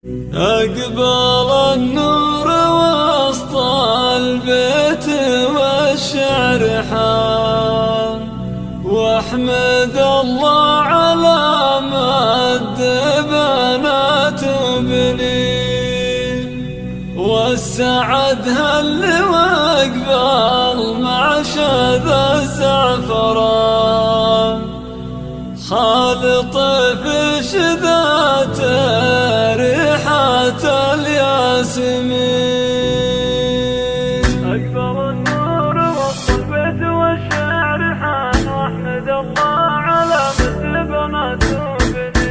أقبل النور وسط البيت والشعر حان، واحمد الله على مد بنات وبنين، والسعد هل واقبل مع شذا الزعفران، خالط في شذاته ريحة الياسمين. أكبر النور وسط البيت والشعر حان، واحمد الله على مد بنات وبنين.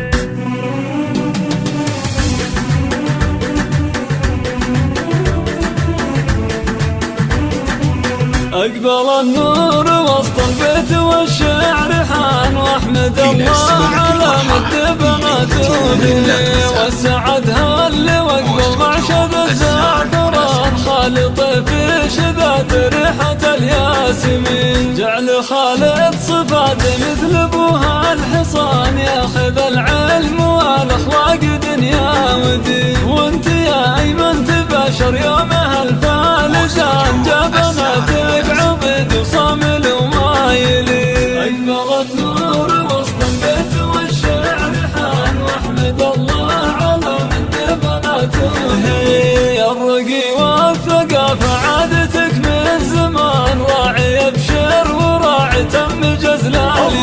أقبل النور وسط البيت والشعر حان، واحمد الله على مد بنات وبنين، والسعد هل واقبل مع شذا الزعفران، خالط في شذات ريحة الياسمين، جعل خالد صفاته مثل ابوها الحصان، ياخذ العلم والاخلاق دنيا ودين، وانت يا ايمن تباشر يومها الفالزان، جبناتك عضد وصامل وما يلي. أكبر النور وسط البيت والشعر حان، واحمد الله على مد بناته. يا الرقي والثقافة عادتك من زمان، راعي ابشر وراعي تم جزلان،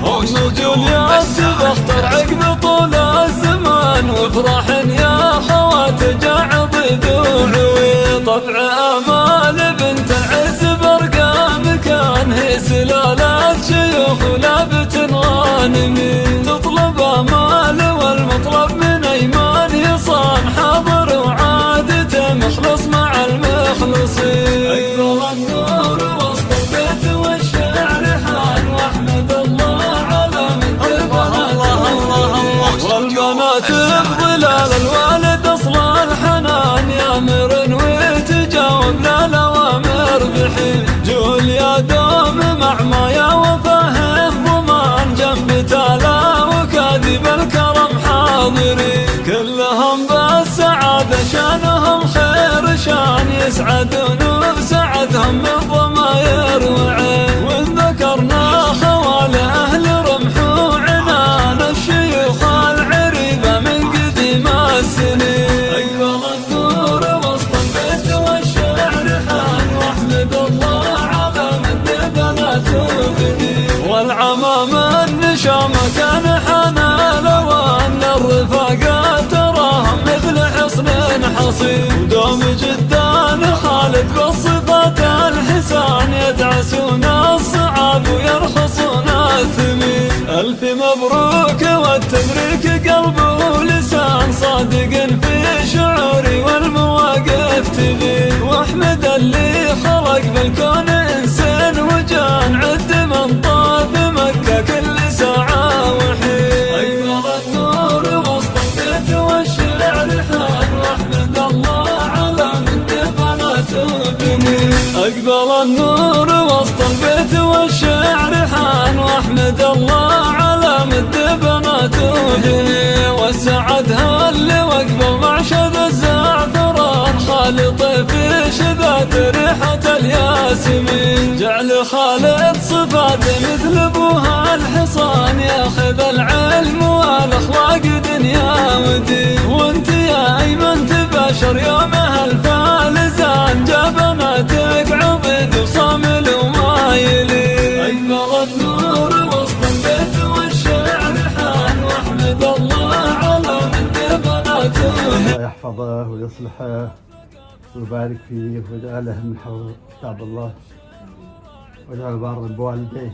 ونجول يا تبختر عقب طول الزمان، وافرح يا خوات عضد وعوي، طبع امال بنت العز برقى مكان، هي سلالات شيوخ ولابت غانمين، تطلب امال والمطلب من ايمان يصان، حاضر وعادته مخلص مع المخلصين. اكبر النور وسط البيت والشعر حان، واحمد الله على مد بناته، والبنات بظلال الوالد اصل الحنان، يامر ويتجاوب للاوامر بحين، جول يا دوم مع ما يا وفاه الضمان، جنب تالا وكاذب الكرم حاضرين، كلهم بالسعادة شانهم خير شان، يسعدون بسعدهم من ضماير وعين، وإن ذكرنا خوال أهل رمح وعنان، الشيوخ العريبة من قديم السنين. أكبر النور وسط البيت والشعر حان، واحمد الله على مد بنات وبنين، والعمام النشامة كان حنا لوان، الرفاقات تراهم مثل حصن حصين، ودوم جدان خالد بالصفات الحسان، يدعسون الصعاب ويرخصون الثمين، ألف مبروك والتبريك قلب ولسان، صادق في شعوري والمواقف تبين، واحمد اللي خلق بالكون انسان وجان، عد من طاف مكة كل ساعة وحين. أكبر النور وسط البيت والشعر حان، واحمد الله على مد بنات وبنين. أقبل النور وسط البيت والشعر حان، واحمد الله على مد بنات وبنين، والسعد هل واقبل مع شذا الزعفران، خالط في شذات ريحة الياسمين، جعل خالد صفاته مثل ابوها الحصان، ياخذ العلم والاخلاق دنيا ودين، وانت يا ايمن تباشر يومها الفالزان، جبناتك عضد وصامل وما يلي. أكبر النور وسط البيت والشعر حان، واحمد الله على مد بناته. يحفظه ويصلحه ويبارك فيه ويجعله من حفظ كتاب الله، واجعل بار بوالديه.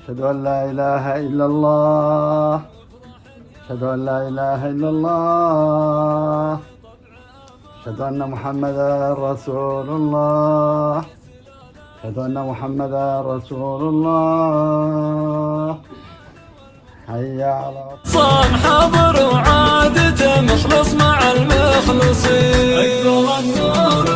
أشهد أن لا إله إلا الله، أشهد أن لا إله إلا الله، أشهد أن محمدا رسول الله، أشهد أن محمدا رسول الله، حي على صان حاضر وعادته مخلص مع المخلصين. أكبر النور